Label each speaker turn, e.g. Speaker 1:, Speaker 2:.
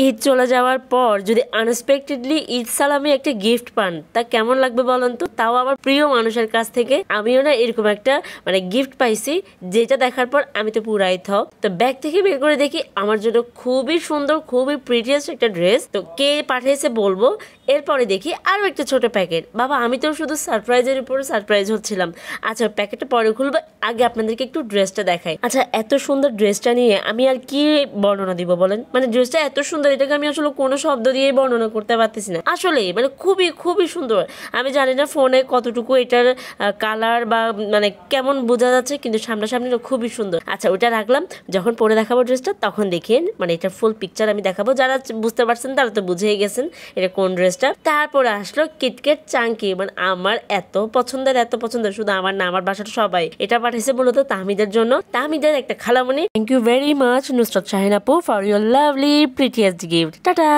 Speaker 1: ঈদ চলে যাওয়ার পর যদি আনএক্সপেক্টেডলি ঈদ সালামে একটা গিফট পান তা কেমন লাগবে বলেন তো, তাও আমার প্রিয় মানুষের কাছ থেকে। আমিও না এরকম একটা গিফট পাইছি, যেটা দেখার পর আমি তো পুরাই থ। তো ব্যাগ থেকে বের করে দেখি আমার জন্য খুবই সুন্দর, খুবই প্রিটিয়াস একটা ড্রেস। তো কে পাঠিয়েছে বলবো। এরপরে দেখি আরো একটা ছোট প্যাকেট। বাবা, আমি তো শুধু সারপ্রাইজের উপরে সারপ্রাইজ হচ্ছিলাম। আচ্ছা, প্যাকেটটা পরে খুলবো, আগে আপনাদেরকে একটু ড্রেসটা দেখাই। আচ্ছা, এত সুন্দর ড্রেসটা নিয়ে আমি আর কি বর্ণনা দিব বলেন। ড্রেসটা এত সুন্দর, এটাকে আমি আসলে কোনো শব্দ দিয়ে বর্ণনা করতে পারতেছি না। আসলে খুবই খুবই সুন্দর। আমি জানি না ফোনে কতটুকু এটার কালার বা কেমন বোঝা যাচ্ছে, কিন্তু সামনাসামনি খুবই সুন্দর। আচ্ছা, ওটা রাখলাম, যখন পরে দেখাবো ড্রেসটা তখন দেখিয়ে এটার ফুল পিকচার আমি দেখাবো। যারা বুঝতে পারছেন তারা তো বুঝেই গেছেন এটা কোন ড্রেসটা। তারপরে আসলো কিটক্যাট চাঙ্কি, আমার এত পছন্দের, এত পছন্দের, শুধু আমার না, আমার বাসার সবাই। এটা পাঠিয়েছে মূলত তাহমিদের জন্য, তাহমিদের একটা খালামণি। Thank you very much Nusrat Shahin আপু for your lovely prettiest gift. Tata.